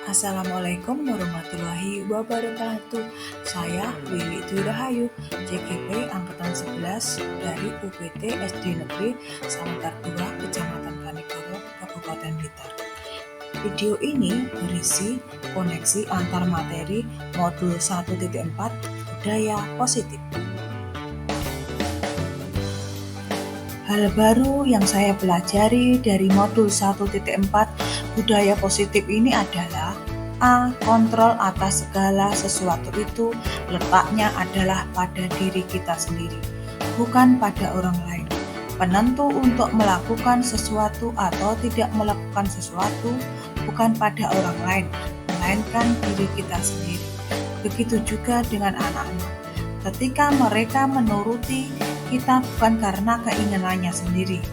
Assalamualaikum warahmatullahi wabarakatuh. Saya Wiwi Dwi Rahayu, CGP Angkatan 11 dari UPT SD Negeri Samantar 2, Kecamatan Kanigoro, Kabupaten Blitar. Video ini berisi koneksi antar materi modul 1.4 budaya positif. Hal baru yang saya pelajari dari modul 1.4 budaya positif ini adalah A. Kontrol atas segala sesuatu itu letaknya adalah pada diri kita sendiri, bukan pada orang lain. Penentu untuk melakukan sesuatu atau tidak melakukan sesuatu bukan pada orang lain, melainkan diri kita sendiri. Begitu juga dengan anak-anak. Ketika mereka menuruti kita bukan karena keinginannya sendiri,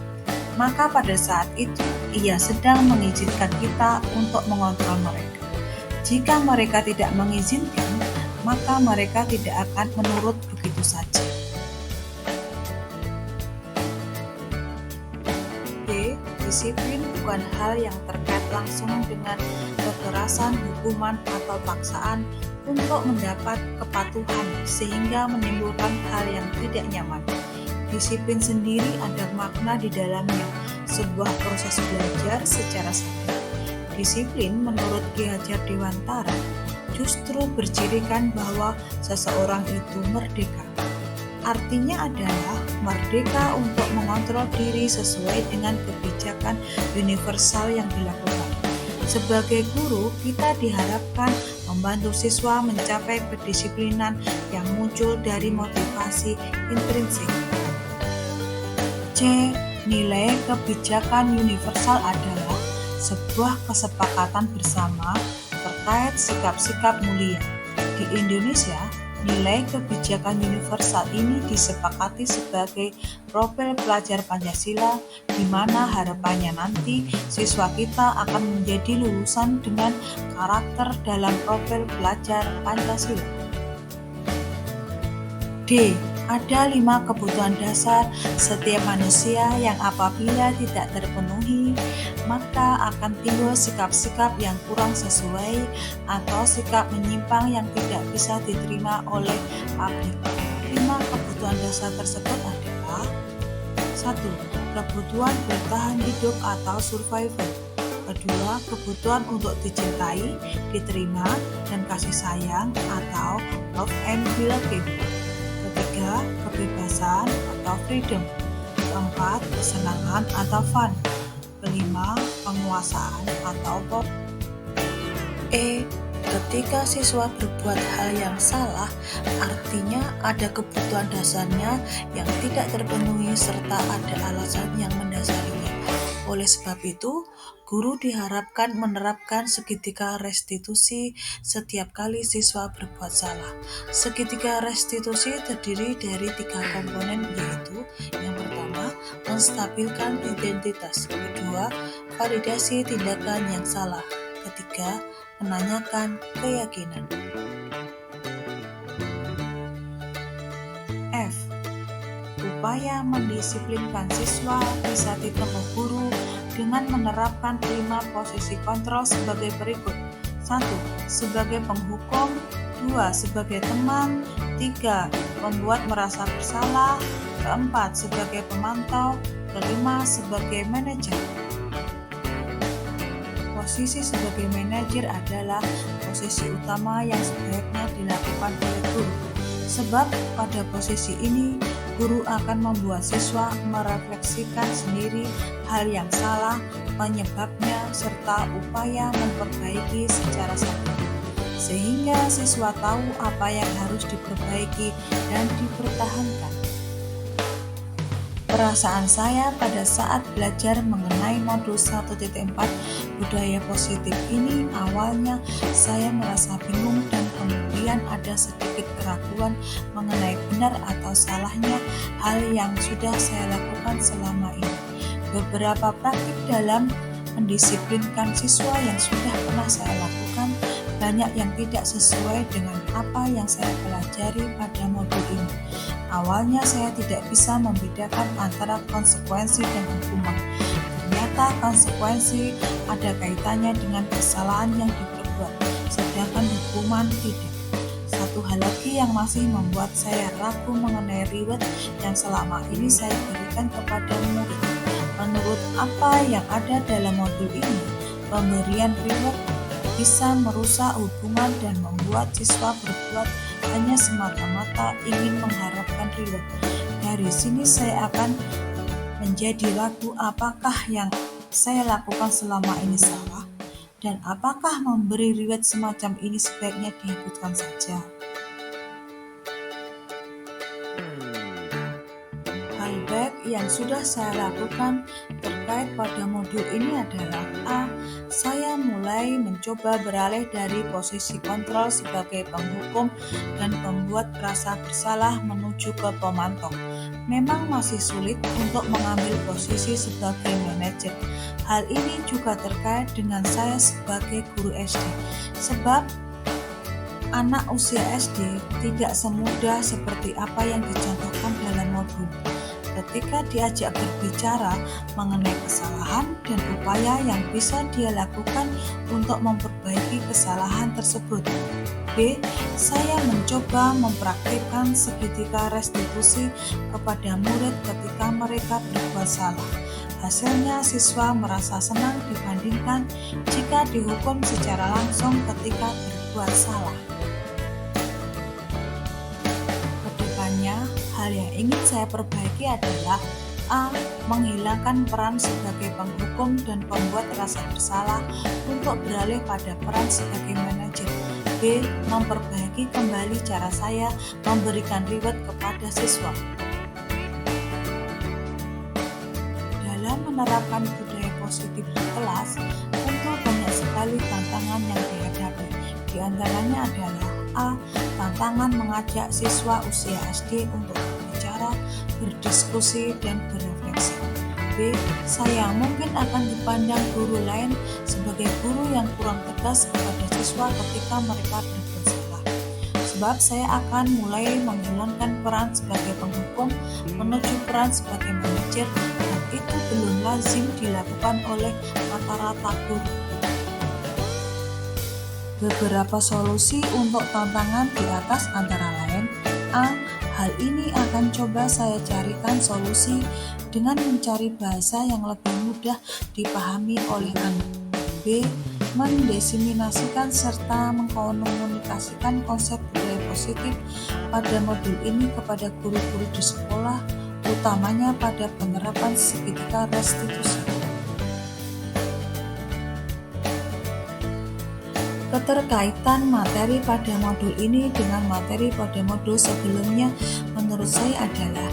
maka pada saat itu ia sedang mengizinkan kita untuk mengontrol mereka. Jika mereka tidak mengizinkan, maka mereka tidak akan menurut begitu saja. B. Disiplin bukan hal yang terkait langsung dengan kekerasan, hukuman, atau paksaan untuk mendapat kepatuhan sehingga menimbulkan hal yang tidak nyaman. Disiplin sendiri ada makna di dalamnya, sebuah proses belajar secara sadar. Disiplin menurut Ki Hajar Dewantara justru bercirikan bahwa seseorang itu merdeka. Artinya adalah merdeka untuk mengontrol diri sesuai dengan kebijakan universal yang dilakukan. Sebagai guru, kita diharapkan membantu siswa mencapai kedisiplinan yang muncul dari motivasi intrinsik. C. Nilai kebijakan universal adalah sebuah kesepakatan bersama terkait sikap-sikap mulia. Di Indonesia, nilai kebijakan universal ini disepakati sebagai profil pelajar Pancasila, di mana harapannya nanti siswa kita akan menjadi lulusan dengan karakter dalam profil pelajar Pancasila. D. Ada 5 kebutuhan dasar setiap manusia yang apabila tidak terpenuhi, maka akan timbul sikap-sikap yang kurang sesuai atau sikap menyimpang yang tidak bisa diterima oleh publik. 5 kebutuhan dasar tersebut adalah 1. Kebutuhan bertahan hidup atau survival. Kedua, kebutuhan untuk dicintai, diterima, dan kasih sayang atau love and belonging. Ketiga, kebebasan atau freedom. Keempat, kesenangan atau fun. Kelima, penguasaan atau power. E. Ketika siswa berbuat hal yang salah, artinya ada kebutuhan dasarnya yang tidak terpenuhi serta ada alasan yang mendasarinya. Oleh sebab itu, guru diharapkan menerapkan segitiga restitusi setiap kali siswa berbuat salah. Segitiga restitusi terdiri dari 3 komponen, yaitu yang pertama, menstabilkan identitas. Kedua, validasi tindakan yang salah. Ketiga, menanyakan keyakinan. F. Upaya mendisiplinkan siswa bisa ditempuh guru dengan menerapkan 5 posisi kontrol sebagai berikut. 1. Sebagai penghukum. 2. Sebagai teman. 3. Membuat merasa bersalah. 4. Sebagai pemantau. 5. Sebagai manajer. Posisi sebagai manajer adalah posisi utama yang sebaiknya dilakukan oleh guru. Sebab pada posisi ini, guru akan membuat siswa merefleksikan sendiri hal yang salah, penyebabnya, serta upaya memperbaiki secara sadar. Sehingga siswa tahu apa yang harus diperbaiki dan dipertahankan. Perasaan saya pada saat belajar mengenai modul 1.4 budaya positif ini, awalnya saya merasa bingung dan kemudian ada sedikit keraguan mengenai benar atau salahnya hal yang sudah saya lakukan selama ini. Beberapa praktik dalam mendisiplinkan siswa yang sudah pernah saya lakukan banyak yang tidak sesuai dengan apa yang saya pelajari pada modul ini. Awalnya saya tidak bisa membedakan antara konsekuensi dan hukuman. Ternyata konsekuensi ada kaitannya dengan kesalahan yang diperbuat berbuat, sedangkan hukuman tidak. Satu hal lagi yang masih membuat saya ragu mengenai reward yang selama ini saya berikan kepada murid. Menurut apa yang ada dalam modul ini, pemberian reward bisa merusak hubungan dan membuat siswa berbuat hanya semata-mata ingin mengharapkan reward. Dari sini saya akan menjadi ragu apakah yang saya lakukan selama ini salah, dan apakah memberi reward semacam ini sebaiknya dihapuskan saja. Hal baik yang sudah saya lakukan terkait pada modul ini adalah A. Saya mulai mencoba beralih dari posisi kontrol sebagai penghukum dan pembuat rasa bersalah menuju ke pemantau. Memang masih sulit untuk mengambil posisi sebagai manajer. Hal ini juga terkait dengan saya sebagai guru SD, sebab anak usia SD tidak semudah seperti apa yang dicontohkan dalam modul. Ketika diajak berbicara mengenai kesalahan dan upaya yang bisa dia lakukan untuk memperbaiki kesalahan tersebut. B. Saya mencoba mempraktikkan segitiga restitusi kepada murid ketika mereka berbuat salah. Hasilnya siswa merasa senang dibandingkan jika dihukum secara langsung ketika berbuat salah. Hal yang ingin saya perbaiki adalah A. Menghilangkan peran sebagai penghukum dan pembuat rasa bersalah untuk beralih pada peran sebagai manajer. B. Memperbaiki kembali cara saya memberikan reward kepada siswa. Dalam menerapkan budaya positif di kelas, tentu banyak sekali tantangan yang dihadapi. Di antaranya adalah A. Tantangan mengajak siswa usia SD untuk berbicara, berdiskusi, dan berefleksi. B. Saya mungkin akan dipandang guru lain sebagai guru yang kurang tegas kepada siswa ketika mereka berbuat salah. Sebab saya akan mulai menghilangkan peran sebagai penghukum menuju peran sebagai manajer, dan itu belum lazim dilakukan oleh rata-rata guru. Beberapa solusi untuk tantangan di atas antara lain A. Hal ini akan coba saya carikan solusi dengan mencari bahasa yang lebih mudah dipahami oleh anak. B. Mendiseminasikan serta mengkomunikasikan konsep budaya positif pada modul ini kepada guru-guru di sekolah, utamanya pada penerapan segitiga restitusi. Keterkaitan materi pada modul ini dengan materi pada modul sebelumnya menurut saya adalah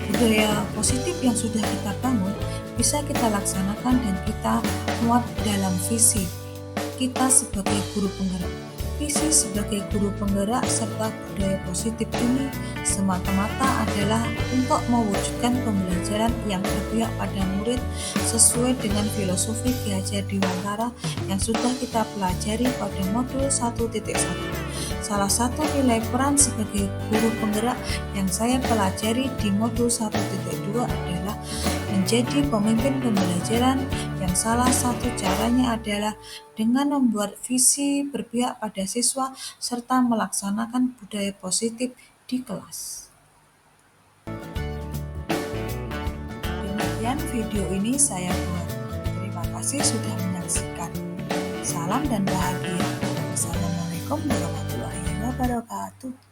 budaya positif yang sudah kita bangun bisa kita laksanakan dan kita muat dalam visi kita sebagai guru penggerak. Visi sebagai guru penggerak serta budaya positif ini semata-mata adalah untuk mewujudkan pembelajaran yang berpihak pada murid sesuai dengan filosofi Ki Hajar Dewantara yang sudah kita pelajari pada modul 1.1. Salah satu nilai peran sebagai guru penggerak yang saya pelajari di modul 1.2 adalah menjadi pemimpin pembelajaran, yang salah satu caranya adalah dengan membuat visi berpihak pada siswa serta melaksanakan budaya positif di kelas. Demikian video ini saya buat. Terima kasih sudah menyaksikan. Salam dan bahagia. Wassalamualaikum warahmatullahi wabarakatuh.